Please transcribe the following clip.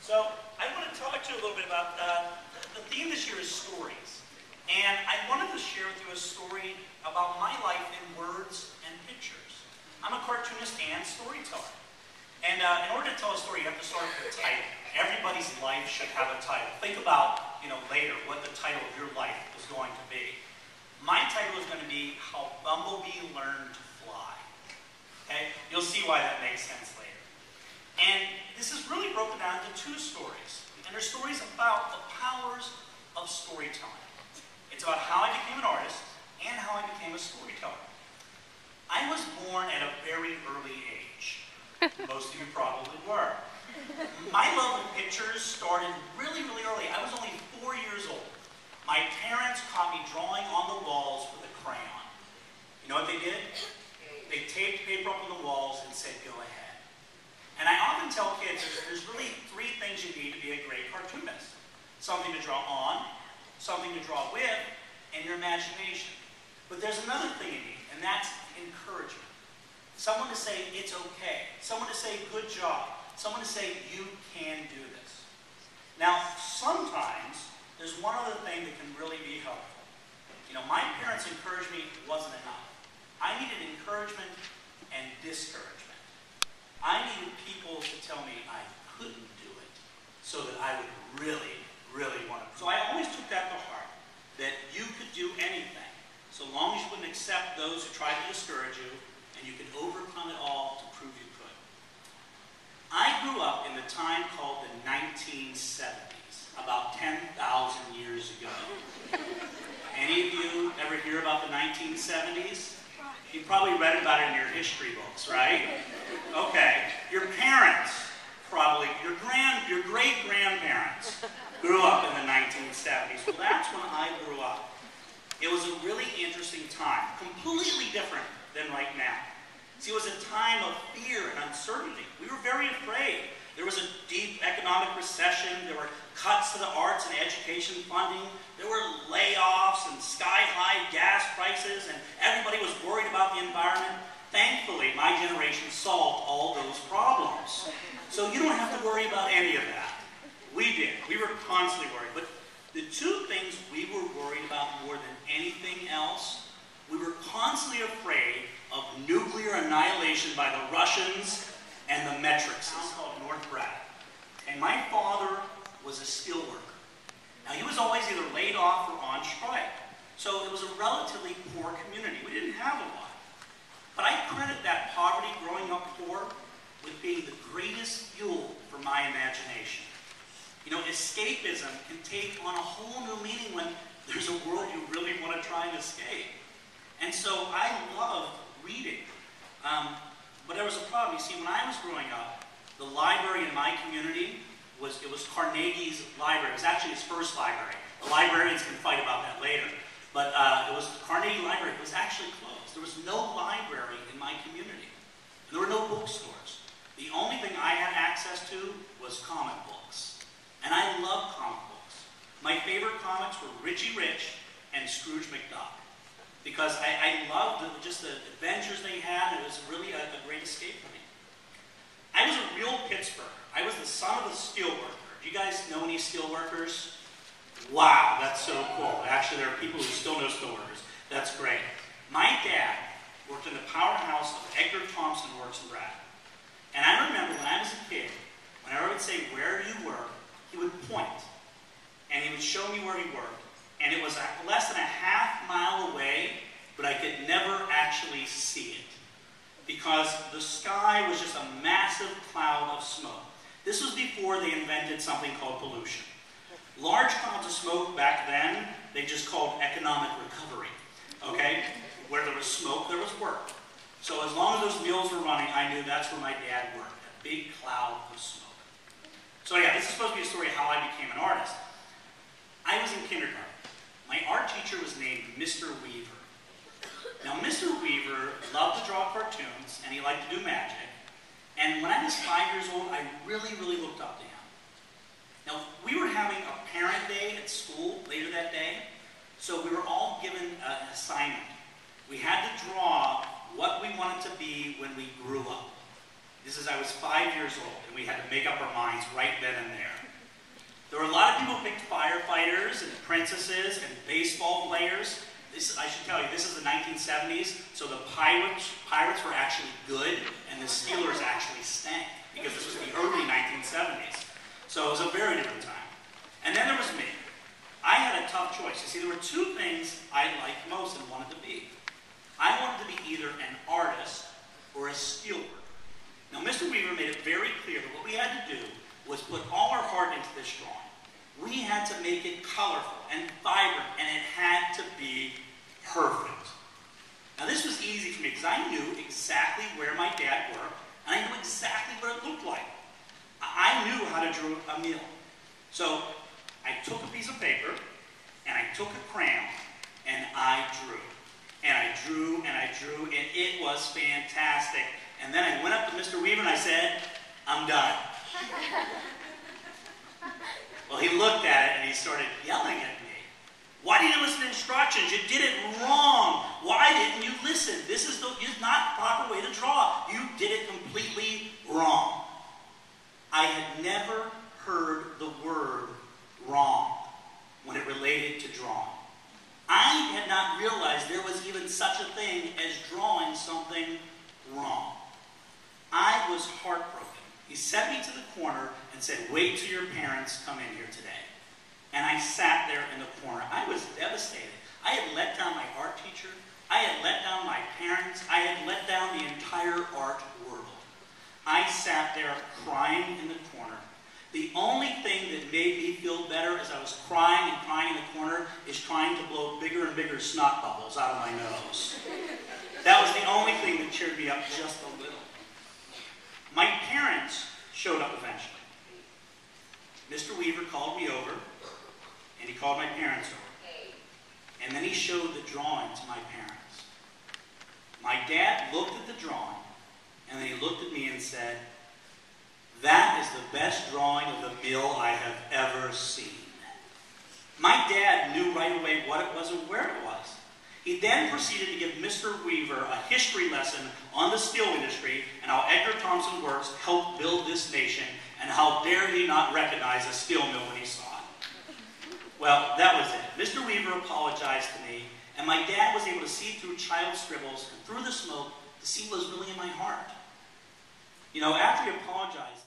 So I want to talk to you a little bit about, the theme this year is stories. And I wanted to share with you a story about my life in words and pictures. I'm a cartoonist and storyteller. And in order to tell a story, you have to start with a title. Everybody's life should have a title. Think about, later what the title of your life is going to be. My title is going to be How Bumblebee Learned to Fly. Okay? You'll see why that makes sense later. And this is really broken down into two stories. And they're stories about the powers of storytelling. It's about how I became an artist and how I became a storyteller. I was born at a very early age. Most of you probably were. My love of pictures started really, really early. I was only 4 years old. My parents caught me drawing on the walls with a crayon. You know what they did? They taped paper up on the walls and said, go ahead. And I often tell kids there's really 3 things you need to be a great cartoonist. Something to draw on, something to draw with, and your imagination. But there's another thing you need, and that's encouragement. Someone to say, it's okay. Someone to say, good job. Someone to say, you can do this. Now, sometimes, there's one other thing that can really be helpful. My parents' encouragement wasn't enough. I needed encouragement and discouragement. I needed people to tell me I couldn't do it so that I would really, really want to. So I always took that to heart, that you could do anything, so long as you wouldn't accept those who tried to discourage you, and you could overcome it all to prove you could. I grew up in the time called the 1970s, about 10,000 years ago. Any of you ever hear about the 1970s? You probably read about it in your history books, right? Okay, your parents probably, your great-grandparents grew up in the 1970s. Well, that's when I grew up. It was a really interesting time, completely different than right now. See, it was a time of fear and uncertainty. We were very afraid. There was a deep economic recession. There were cuts to the arts and education funding. There were layoffs and sky-high gas prices, and everybody was worried about the environment. Thankfully, my generation solved all those problems. So you don't have to worry about any of that. We did. We were constantly worried. But the 2 things we were worried about more than anything else, we were constantly afraid of nuclear annihilation by the Russians and the metrics. It's called North Braddock. And my father was a steel worker. Now, he was always either laid off or on strike. So it was a relatively poor community. We didn't have a lot. But I credit that poverty growing up poor with being the greatest fuel for my imagination. Escapism can take on a whole new meaning when there's a world you really want to try and escape. And so I loved reading. But there was a problem. You see, when I was growing up, the library in my community was Carnegie's library. It was actually his first library. The librarians can fight about that later. But it was the Carnegie Library. It was actually closed. There was no library in my community. And there were no bookstores. The only thing I had access to was comic books. And I loved comic books. My favorite comics were Richie Rich and Scrooge McDuck. Because I loved just the adventures they had. It was really a great escape for me. I was a real Pittsburgh. I was the son of a steelworker. Do you guys know any steelworkers? Wow, that's so cool. Actually, there are people who still know steelworkers. That's great. My dad worked in the powerhouse of Edgar Thompson Works in Braddock. And I remember when I was a kid, whenever I would say, where do you work, he would point. And he would show me where he worked. And it was less than a half mile away, but I could never actually see it. Because the sky was just a massive cloud of smoke. This was before they invented something called pollution. Large clouds of smoke back then, they just called economic recovery. Okay? Where there was smoke, there was work. So as long as those wheels were running, I knew that's where my dad worked. A big cloud of smoke. So yeah, this is supposed to be a story of how I became an artist. I was in kindergarten. My art teacher was named Mr. Weaver. Now, Mr. Weaver loved to draw cartoons, and he liked to do magic. And when I was 5 years old, I really, really looked up to him. Now, we were having a parent day at school later that day, so we were all given an assignment. We had to draw what we wanted to be when we grew up. This is, I was 5 years old, and we had to make up our minds right then and there. There were a lot of people who picked firefighters and princesses and baseball players. I should tell you, this is the 1970s, so the Pirates were actually good, and the Steelers actually stank, because this was the early 1970s. So it was a very different time. And then there was me. I had a tough choice. You see, there were two things I liked most and wanted to be. I wanted to be either an artist or a steelworker. Now, Mr. Weaver made it very clear that what we had to do was put all our heart into this drawing. We had to make it colorful and vibrant, and it had to be perfect. Now, this was easy for me because I knew exactly where my dad worked, and I knew exactly what it looked like. I knew how to draw a meal. So I took a piece of paper, and I took a crayon, and I drew. And I drew, and I drew, and it was fantastic. And then I went up to Mr. Weaver, and I said, "I'm done." Well, he looked at it, and he started yelling at me. "Why didn't you listen to instructions? You did it wrong. Why didn't you listen? This is not the proper way to draw. You did it completely wrong." I had never heard the word wrong when it related to drawing. I had not realized there was even such a thing as drawing something wrong. I was heartbroken. He sent me to the corner and said, "Wait till your parents come in here today." And I sat there in the corner. I was devastated. I had let down my art teacher. I had let down my parents. I had let down the entire art world. I sat there crying in the corner. The only thing that made me feel better as I was crying and crying in the corner is trying to blow bigger and bigger snot bubbles out of my nose. That was the only thing that cheered me up just a little. My parents showed up eventually. Mr. Weaver called me over, and he called my parents over. And then he showed the drawing to my parents. My dad looked at the drawing, and then he looked at me and said, "That is the best drawing of the meal I have ever seen." My dad knew right away what it was and where it was. He then proceeded to give Mr. Weaver a history lesson on the steel industry and how Edgar Thomson Works helped build this nation, and how dare he not recognize a steel mill when he saw it. Well, that was it. Mr. Weaver apologized to me, and my dad was able to see through child scribbles and through the smoke to see what was really in my heart. You know, after he apologized,